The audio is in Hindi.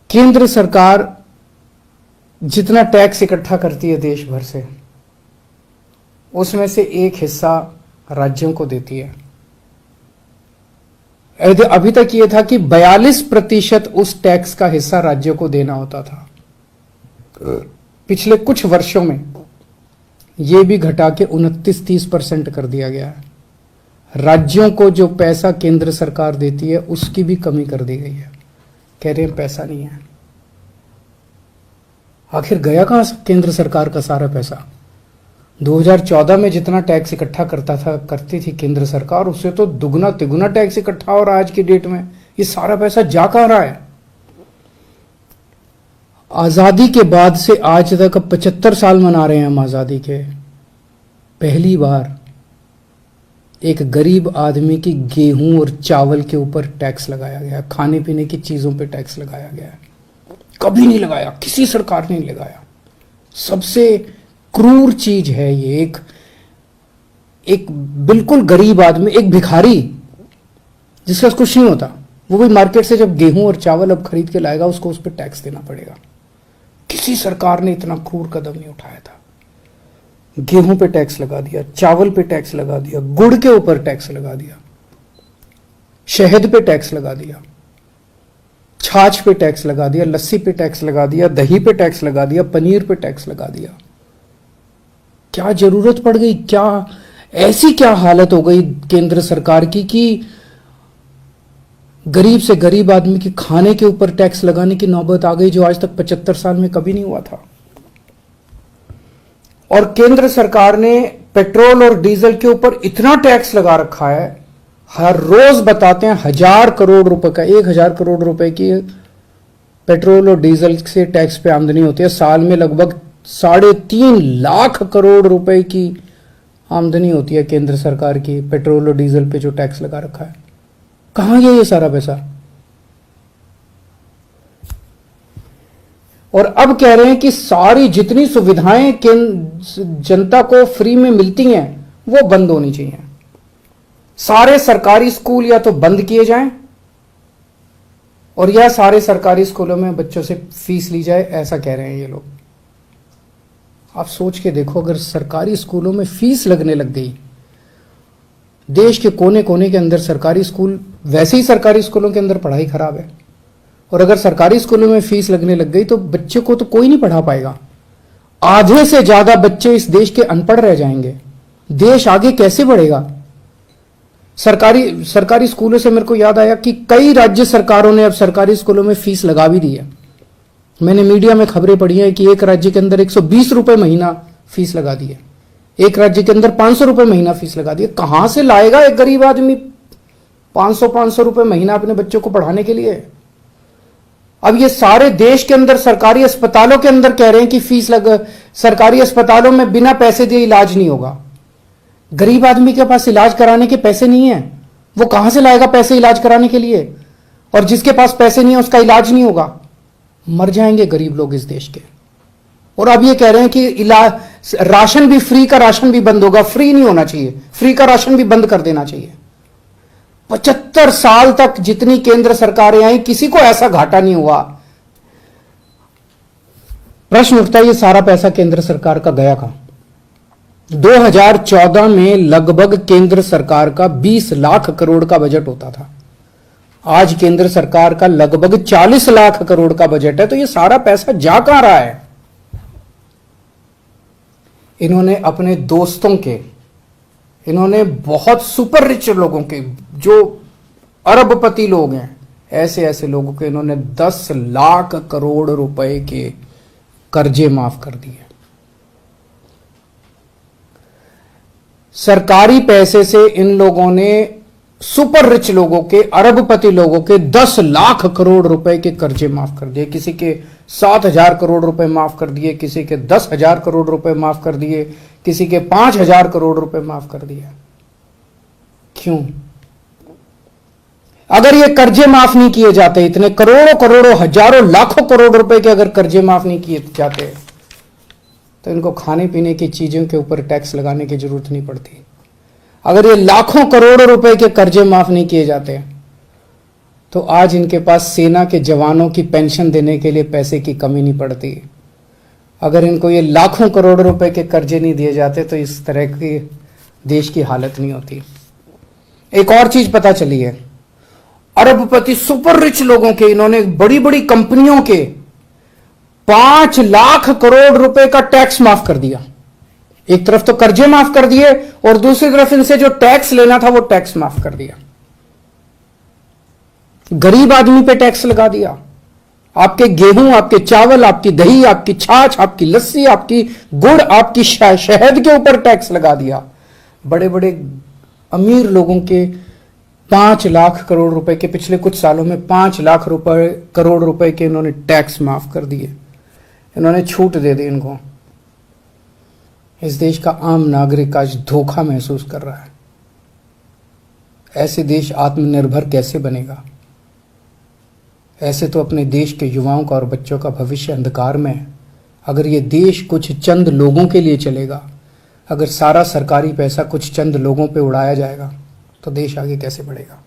केंद्र सरकार जितना टैक्स इकट्ठा करती है देश भर से, उसमें से एक हिस्सा राज्यों को देती है। अभी तक यह था कि 42% उस टैक्स का हिस्सा राज्यों को देना होता था। पिछले कुछ वर्षों में यह भी घटा के 29-30% कर दिया गया है। राज्यों को जो पैसा केंद्र सरकार देती है उसकी भी कमी कर दी गई है। कह रहे हैं पैसा नहीं है। आखिर गया कहां केंद्र सरकार का सारा पैसा? 2014 में जितना टैक्स इकट्ठा करती थी केंद्र सरकार, उससे तो दुगना तिगुना टैक्स इकट्ठा हो रहा है आज की डेट में। ये सारा पैसा जा कहां रहा है? आजादी के बाद से आज तक 75 साल मना रहे हैं हम आजादी के। पहली बार एक गरीब आदमी की गेहूं और चावल के ऊपर टैक्स लगाया गया, खाने पीने की चीजों पे टैक्स लगाया गया। कभी नहीं लगाया, किसी सरकार ने नहीं लगाया। सबसे क्रूर चीज है ये। एक बिल्कुल गरीब आदमी, एक भिखारी जिसका कुछ नहीं होता, वो भी मार्केट से जब गेहूं और चावल अब खरीद के लाएगा, उसको उस पर टैक्स देना पड़ेगा। किसी सरकार ने इतना क्रूर कदम नहीं उठाया था। गेहूं पे टैक्स लगा दिया, चावल पे टैक्स लगा दिया, गुड़ के ऊपर टैक्स लगा दिया, शहद पे टैक्स लगा दिया, छाछ पे टैक्स लगा दिया, लस्सी पे टैक्स लगा दिया, दही पे टैक्स लगा दिया, पनीर पे टैक्स लगा दिया। क्या जरूरत पड़ गई? क्या ऐसी क्या हालत हो गई केंद्र सरकार की कि गरीब से गरीब आदमी के खाने के ऊपर टैक्स लगाने की नौबत आ गई, जो आज तक 75 साल में कभी नहीं हुआ था। और केंद्र सरकार ने पेट्रोल और डीजल के ऊपर इतना टैक्स लगा रखा है, हर रोज बताते हैं 1000 करोड़ रुपए का, 1000 करोड़ रुपए की पेट्रोल और डीजल से टैक्स पे आमदनी होती है। साल में लगभग 3.5 लाख करोड़ रुपए की आमदनी होती है केंद्र सरकार की पेट्रोल और डीजल पे जो टैक्स लगा रखा है। कहां गया ये सारा पैसा? और अब कह रहे हैं कि सारी जितनी सुविधाएं जनता को फ्री में मिलती हैं वो बंद होनी चाहिए। सारे सरकारी स्कूल या तो बंद किए जाएं और या सारे सरकारी स्कूलों में बच्चों से फीस ली जाए, ऐसा कह रहे हैं ये लोग। आप सोच के देखो, अगर सरकारी स्कूलों में फीस लगने लग गई, देश के कोने कोने के अंदर सरकारी स्कूल, वैसे ही सरकारी स्कूलों के अंदर पढ़ाई खराब है, और अगर सरकारी स्कूलों में फीस लगने लग गई तो बच्चे को तो कोई नहीं पढ़ा पाएगा। आधे से ज्यादा बच्चे इस देश के अनपढ़ रह जाएंगे। देश आगे कैसे बढ़ेगा? सरकारी स्कूलों से मेरे को याद आया कि कई राज्य सरकारों ने अब सरकारी स्कूलों में फीस लगा भी दी है। मैंने मीडिया में खबरें पढ़ी है कि एक राज्य के अंदर 120 रुपए महीना फीस लगा दी है, एक राज्य के अंदर 500 रुपए महीना फीस लगा दी है। कहां से लाएगा एक गरीब आदमी 500 रुपए महीना अपने बच्चों को पढ़ाने के लिए? अब ये सारे देश के अंदर सरकारी अस्पतालों के अंदर कह रहे हैं कि सरकारी अस्पतालों में बिना पैसे दिए इलाज नहीं होगा। गरीब आदमी के पास इलाज कराने के पैसे नहीं है, वो कहां से लाएगा पैसे इलाज कराने के लिए? और जिसके पास पैसे नहीं है उसका इलाज नहीं होगा। मर जाएंगे गरीब लोग इस देश के। और अब ये कह रहे हैं कि राशन भी, फ्री का राशन भी बंद होगा। फ्री नहीं होना चाहिए, फ्री का राशन भी बंद कर देना चाहिए। 75 साल तक जितनी केंद्र सरकारें आई, किसी को ऐसा घाटा नहीं हुआ। प्रश्न उठता है ये सारा पैसा केंद्र सरकार का गया कहां? 2014 में लगभग केंद्र सरकार का 20 लाख करोड़ का बजट होता था। आज केंद्र सरकार का लगभग 40 लाख करोड़ का बजट है। तो ये सारा पैसा जा कहां रहा है? इन्होंने अपने दोस्तों के, इन्होंने बहुत सुपर रिच लोगों के, जो अरबपति लोग हैं, ऐसे ऐसे लोगों के इन्होंने 10 लाख करोड़ रुपए के कर्जे माफ कर दिए। सरकारी पैसे से इन लोगों ने सुपर रिच लोगों के, अरबपति लोगों के 10 लाख करोड़ रुपए के कर्जे माफ कर दिए। किसी के 7,000 करोड़ रुपए माफ कर दिए, किसी के 10,000 करोड़ रुपए माफ कर दिए, किसी के 5,000 करोड़ रुपए माफ कर दिए। क्यों? अगर ये कर्जे माफ नहीं किए जाते, इतने करोड़ों करोड़ों हजारों लाखों करोड़ रुपए के अगर कर्जे माफ नहीं किए जाते, तो इनको खाने पीने की चीजों के ऊपर टैक्स लगाने की जरूरत नहीं पड़ती। अगर ये लाखों करोड़ों रुपए के कर्जे माफ नहीं किए जाते, तो आज इनके पास सेना के जवानों की पेंशन देने के लिए पैसे की कमी नहीं पड़ती। अगर इनको ये लाखों करोड़ रुपए के कर्जे नहीं दिए जाते तो इस तरह की देश की हालत नहीं होती। एक और चीज पता चली है, अरबपति सुपर रिच लोगों के इन्होंने बड़ी बड़ी कंपनियों के 5 लाख करोड़ रुपए का टैक्स माफ कर दिया। एक तरफ तो कर्जे माफ कर दिए और दूसरी तरफ इनसे जो टैक्स लेना था वो टैक्स माफ कर दिया। गरीब आदमी पे टैक्स लगा दिया। आपके गेहूं, आपके चावल, आपकी दही, आपकी छाछ, आपकी लस्सी, आपकी गुड़, आपकी शहद के ऊपर टैक्स लगा दिया। बड़े बड़े अमीर लोगों के 5 लाख करोड़ रुपए के पिछले कुछ सालों में 5 लाख करोड़ रुपए के इन्होंने टैक्स माफ कर दिए। इन्होंने छूट दे दी इनको। इस देश का आम नागरिक आज धोखा महसूस कर रहा है। ऐसे देश आत्मनिर्भर कैसे बनेगा? ऐसे तो अपने देश के युवाओं का और बच्चों का भविष्य अंधकार में है। अगर ये देश कुछ चंद लोगों के लिए चलेगा, अगर सारा सरकारी पैसा कुछ चंद लोगों पे उड़ाया जाएगा, तो देश आगे कैसे बढ़ेगा?